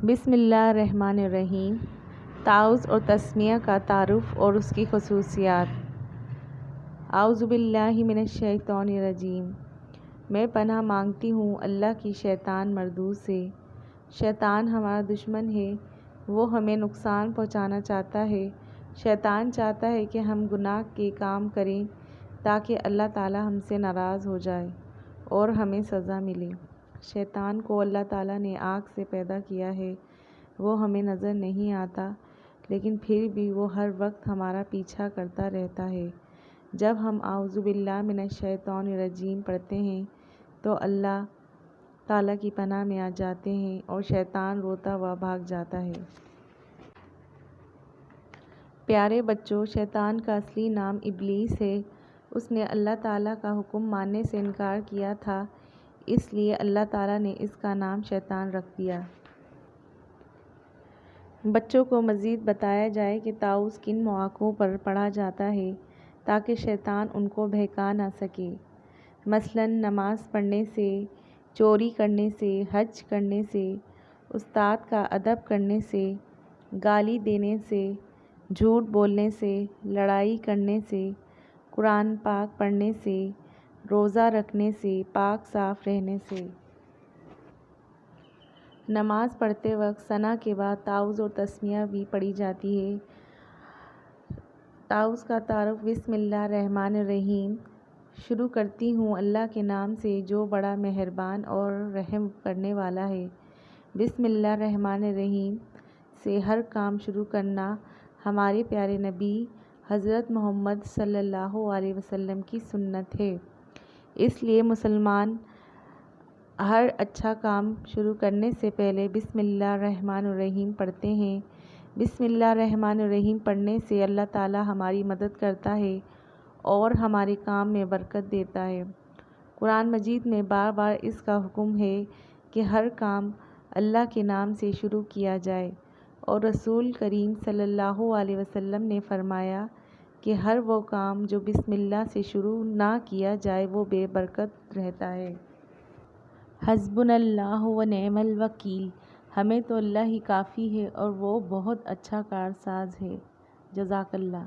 بسم اللہ الرحمن الرحیم۔ تعوذ اور تسمیہ کا تعارف اور اس کی خصوصیات۔ اعوذ باللہ من الشیطان الرجیم۔ میں پناہ مانگتی ہوں اللہ کی شیطان مردود سے۔ شیطان ہمارا دشمن ہے، وہ ہمیں نقصان پہنچانا چاہتا ہے۔ شیطان چاہتا ہے کہ ہم گناہ کے کام کریں تاکہ اللہ تعالیٰ ہم سے ناراض ہو جائے اور ہمیں سزا ملے۔ شیطان کو اللہ تعالیٰ نے آگ سے پیدا کیا ہے، وہ ہمیں نظر نہیں آتا، لیکن پھر بھی وہ ہر وقت ہمارا پیچھا کرتا رہتا ہے۔ جب ہم اعوذ باللہ من الشیطان الرجیم پڑھتے ہیں تو اللہ تعالیٰ کی پناہ میں آ جاتے ہیں اور شیطان روتا ہوا بھاگ جاتا ہے۔ پیارے بچوں، شیطان کا اصلی نام ابلیس ہے۔ اس نے اللہ تعالیٰ کا حکم ماننے سے انکار کیا تھا، اس لیے اللہ تعالیٰ نے اس کا نام شیطان رکھ دیا۔ بچوں کو مزید بتایا جائے کہ تعوذ کن مواقع پر پڑھا جاتا ہے تاکہ شیطان ان کو بہکا نہ سکے۔ مثلاً نماز پڑھنے سے، چوری کرنے سے، حج کرنے سے، استاد کا ادب کرنے سے، گالی دینے سے، جھوٹ بولنے سے، لڑائی کرنے سے، قرآن پاک پڑھنے سے، روزہ رکھنے سے، پاک صاف رہنے سے۔ نماز پڑھتے وقت ثنا کے بعد تعوذ اور تسمیہ بھی پڑھی جاتی ہے۔ تعوذ کا تعارف۔ بسم اللہ الرحمن الرحیم۔ شروع کرتی ہوں اللہ کے نام سے جو بڑا مہربان اور رحم کرنے والا ہے۔ بسم اللہ الرحمن الرحیم سے ہر کام شروع کرنا ہمارے پیارے نبی حضرت محمد صلی اللہ علیہ وسلم کی سنت ہے، اس لیے مسلمان ہر اچھا کام شروع کرنے سے پہلے بسم اللہ الرحمن الرحیم پڑھتے ہیں۔ بسم اللہ الرحمن الرحیم پڑھنے سے اللہ تعالیٰ ہماری مدد کرتا ہے اور ہمارے کام میں برکت دیتا ہے۔ قرآن مجید میں بار بار اس کا حکم ہے کہ ہر کام اللہ کے نام سے شروع کیا جائے، اور رسول کریم صلی اللہ علیہ وسلم نے فرمایا کہ ہر وہ کام جو بسم اللہ سے شروع نہ کیا جائے وہ بے برکت رہتا ہے۔ حسبنا اللہ و نعم الوکیل۔ ہمیں تو اللہ ہی کافی ہے اور وہ بہت اچھا کارساز ہے۔ جزاک اللہ۔